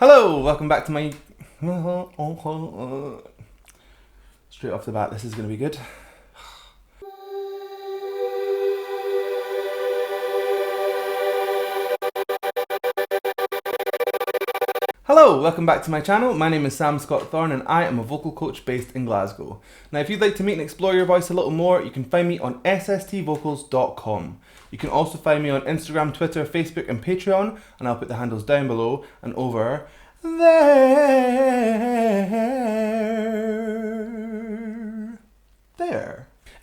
Hello, welcome back to my... Straight off the bat, this is going to be good. Hello, welcome back to my channel. My name is Sam Scott-Thorne and I am a vocal coach based in Glasgow. Now if you'd like to meet and explore your voice a little more, you can find me on sstvocals.com. You can also find me on Instagram, Twitter, Facebook and Patreon, and I'll put the handles down below and over there.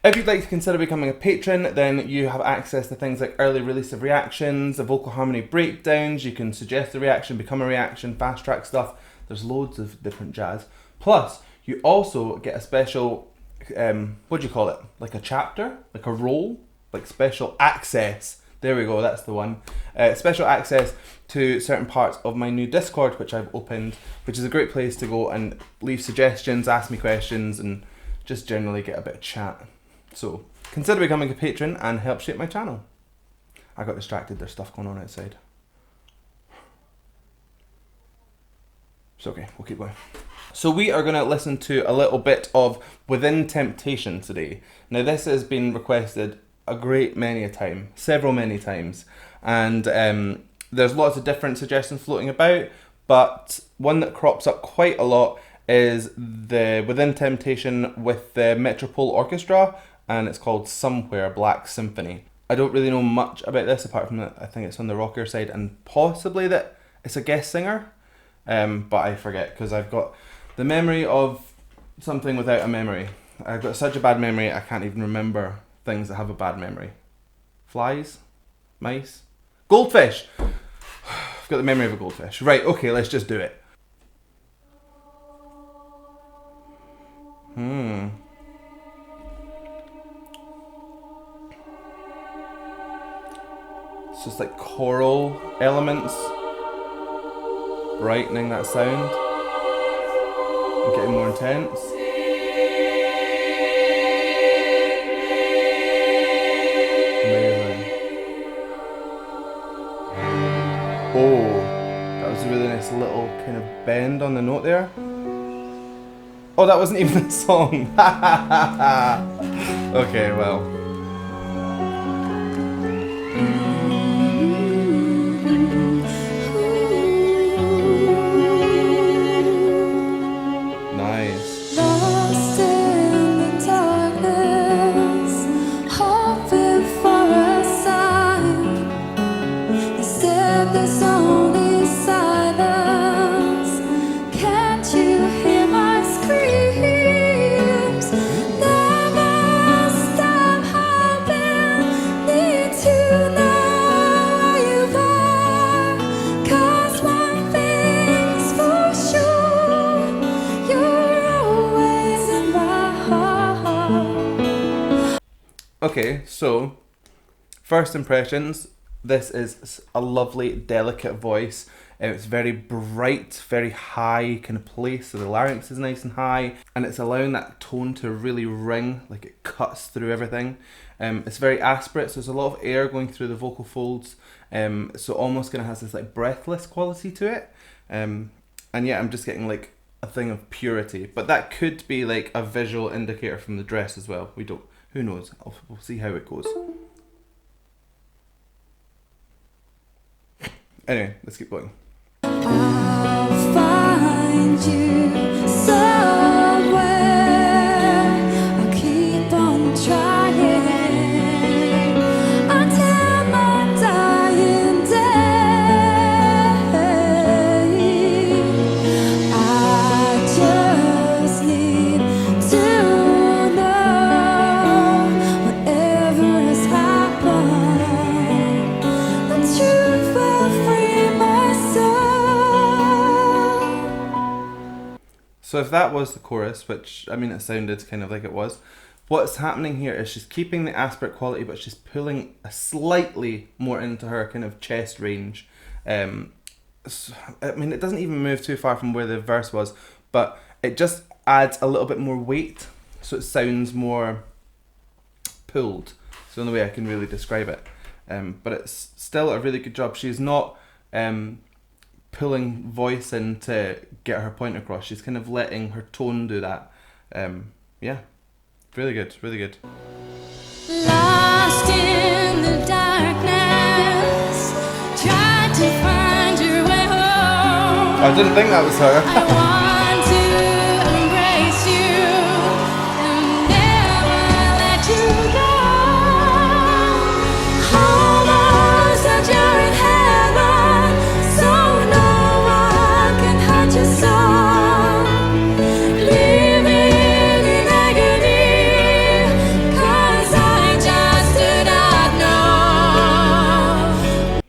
If you'd like to consider becoming a patron, then you have access to things like early release of reactions, the vocal harmony breakdowns, you can suggest a reaction, become a reaction, fast track stuff. There's loads of different jazz. Plus, you also get a special, what do you call it? Like a chapter? Like a role? Like special access. There we go, that's the one. Special access to certain parts of my new Discord, which I've opened, which is a great place to go and leave suggestions, ask me questions, and just generally get a bit of chat. So, consider becoming a patron and help shape my channel. I got distracted, there's stuff going on outside. It's okay, we'll keep going. So we are going to listen to a little bit of Within Temptation today. Now this has been requested a great many a time, many times. And there's lots of different suggestions floating about, but one that crops up quite a lot is the Within Temptation with the Metropole Orchestra, and it's called Somewhere Black Symphony. I don't really know much about this apart from that I think it's on the rocker side and possibly that it's a guest singer, but I forget because I've got the memory of something without a memory. I've got such a bad memory I can't even remember things that have a bad memory. Flies? Mice? Goldfish! I've got the memory of a goldfish. Right, okay, let's just do it. It's just like choral elements, brightening that sound, and getting more intense. Amazing. Oh, that was a really nice little kind of bend on the note there. Oh, that wasn't even the song. Okay, well. Nice. Lost in the darkness, hoping for a sign. Instead, there's only silence. Can't you hear my screams? Never stop hoping. Need to know where you are. 'Cause one thing's for sure, you're always in my heart. Okay, so first impressions, this is a lovely, delicate voice. It's very bright, very high kind of place, so the larynx is nice and high, and it's allowing that tone to really ring, like it cuts through everything. It's very aspirate, so there's a lot of air going through the vocal folds, so almost kind of has this like breathless quality to it. And yeah, I'm just getting like a thing of purity, but that could be like a visual indicator from the dress as well. We don't, who knows? We'll see how it goes. Anyway, let's keep going. I'll find you somewhere. I'll keep on trying until my dying day. I just need to know whatever has happened. The truth will free my soul. So if that was the chorus, which, I mean, it sounded kind of like it was, what's happening here is she's keeping the aspirate quality, but she's pulling a slightly more into her kind of chest range. So, I mean, it doesn't even move too far from where the verse was, but it just adds a little bit more weight, so it sounds more pulled. It's the only way I can really describe it. But it's still a really good job. She's not pulling voice in to get her point across. She's kind of letting her tone do that. Yeah, really good, really good. Lost in the darkness, tried to find your way home. I didn't think that was her. I want to embrace you and never let you go. Almost that you're in heaven, so no one can hurt your soul. Living in agony, 'cause I just do not know.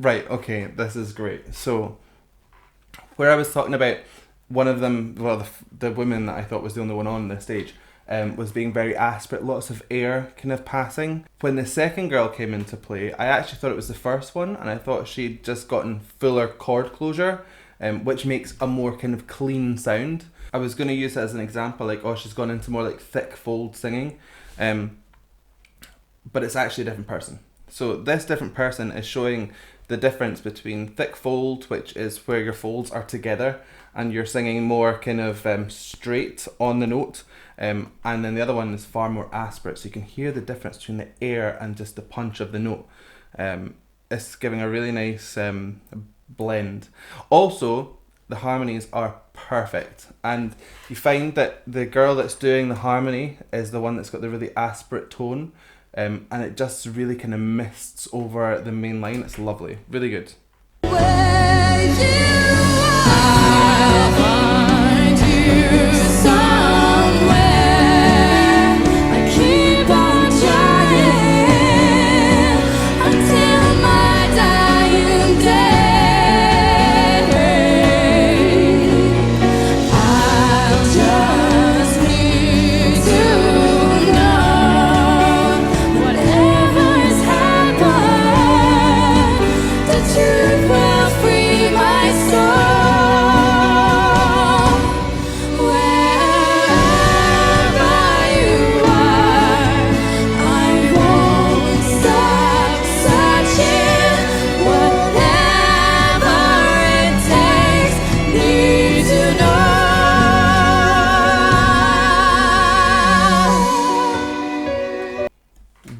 Right, okay, this is great. So, where I was talking about one of them, well, the woman that I thought was the only one on the stage, was being very aspirate, lots of air kind of passing. When the second girl came into play, I actually thought it was the first one, and I thought she'd just gotten fuller chord closure, which makes a more kind of clean sound. I was going to use it as an example, like, oh, she's gone into more like thick fold singing, but it's actually a different person. So this different person is showing the difference between thick fold, which is where your folds are together and you're singing more kind of straight on the note, and then the other one is far more aspirate, so you can hear the difference between the air and just the punch of the note. It's giving a really nice blend. Also, the harmonies are perfect, and you find that the girl that's doing the harmony is the one that's got the really aspirate tone, and it just really kind of mists over the main line. It's lovely, really good. Where you are, I'll find you somewhere. I keep on trying until my dying day. I'll just need to know whatever's happened, the truth will free my soul. Wherever you are, I won't stop searching. Whatever it takes, need to know.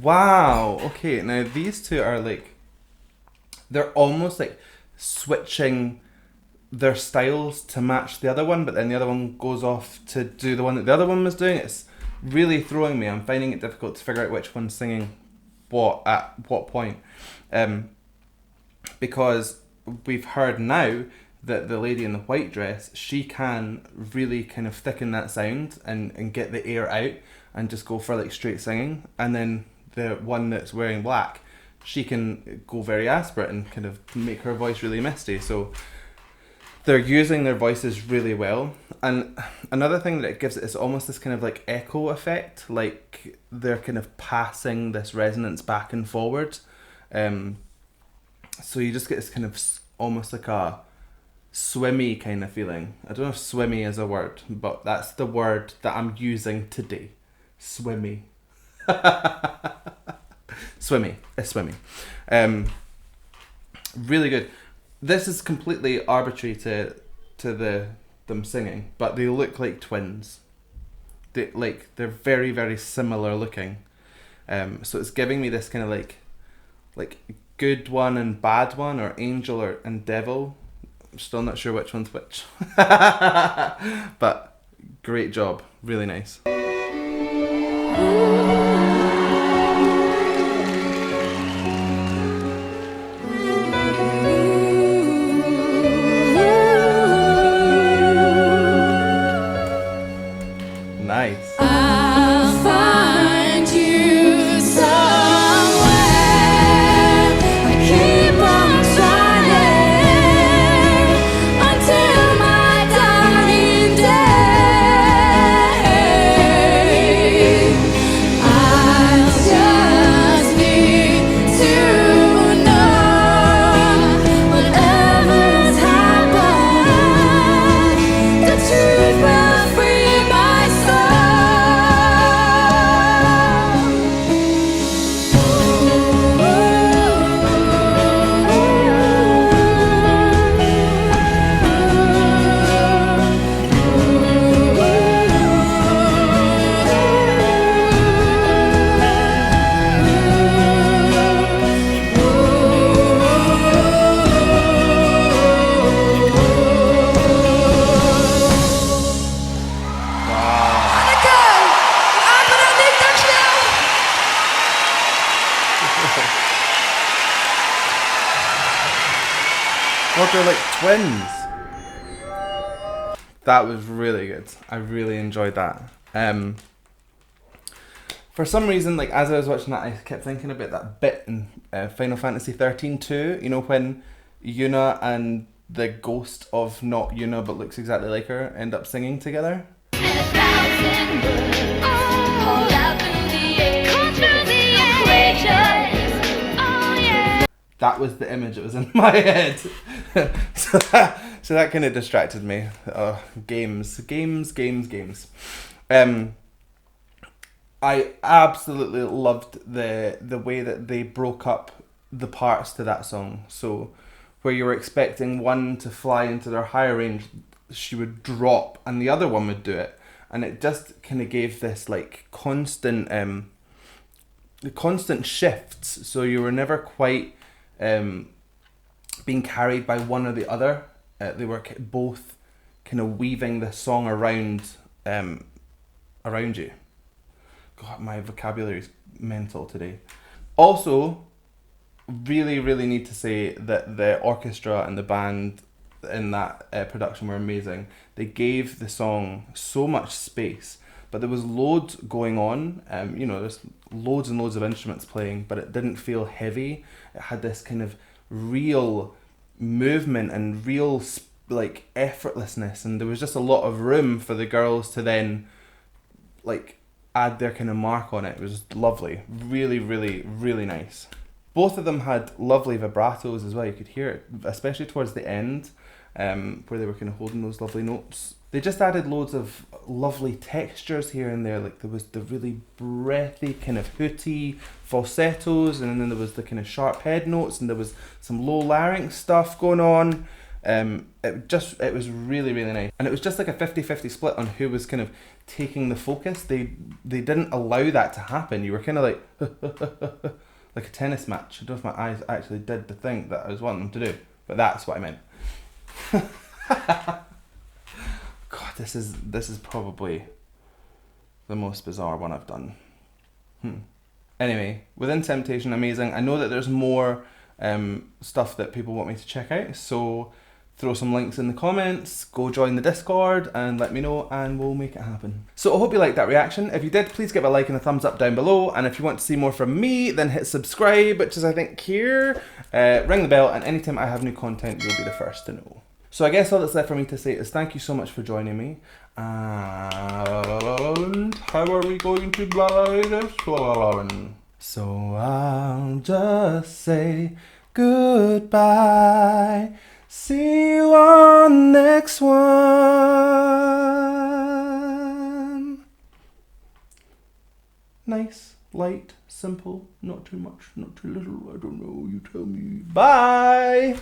Wow, okay, now these two are like, they're almost like switching their styles to match the other one, but then the other one goes off to do the one that the other one was doing. It's really throwing me. I'm finding it difficult to figure out which one's singing what at what point, because we've heard now that the lady in the white dress, she can really kind of thicken that sound and get the air out and just go for like straight singing, and then the one that's wearing black, she can go very aspirate and kind of make her voice really misty. So they're using their voices really well. And another thing that it gives it is almost this kind of like echo effect, like they're kind of passing this resonance back and forward. So you just get this kind of almost like a swimmy kind of feeling. I don't know if swimmy is a word, but that's the word that I'm using today. Swimmy. Swimmy. It's swimmy. Really good. This is completely arbitrary to them singing, but they look like twins. They're very, very similar looking. So it's giving me this kind of like good one and bad one, or angel and devil. I'm still not sure which one's which. But great job. Really nice. Nice. I'll find you somewhere. I keep on trying until my dying day. like they're like twins. That was really good. I really enjoyed that. For some reason, like as I was watching that, I kept thinking about that bit in Final Fantasy 13 too. You know, when Yuna and the ghost of not Yuna but looks exactly like her end up singing together. That was the image that was in my head. so that kind of distracted me. Games. I absolutely loved the way that they broke up the parts to that song. So where you were expecting one to fly into their higher range, she would drop and the other one would do it. And it just kind of gave this like constant shifts. So you were never quite being carried by one or the other. They were both kind of weaving the song around you. God, my vocabulary is mental today. Also, really, really need to say that the orchestra and the band in that production were amazing. They gave the song so much space, but there was loads going on. There's loads and loads of instruments playing, but it didn't feel heavy. It had this kind of real movement and real like effortlessness, and there was just a lot of room for the girls to then like add their kind of mark on it. It was lovely. Really, really, really nice. Both of them had lovely vibratos as well. You could hear it, especially towards the end, where they were kind of holding those lovely notes. They just added loads of lovely textures here and there. Like there was the really breathy kind of hooty falsettos, and then there was the kind of sharp head notes, and there was some low larynx stuff going on. It was really, really nice. And it was just like a 50-50 split on who was kind of taking the focus. They didn't allow that to happen. You were kind of like like a tennis match. I don't know if my eyes actually did the thing that I was wanting them to do, but that's what I meant. God, this is probably the most bizarre one I've done. Anyway, Within Temptation, amazing. I know that there's more stuff that people want me to check out, so throw some links in the comments, go join the Discord and let me know and we'll make it happen. So I hope you liked that reaction. If you did, please give a like and a thumbs up down below, and if you want to see more from me, then hit subscribe, which is I think here, ring the bell, and anytime I have new content you'll be the first to know. So I guess all that's left for me to say is thank you so much for joining me, and how are we going to play this one? So I'll just say goodbye. See you on next one. Nice, light, simple, not too much, not too little, I don't know, you tell me. Bye!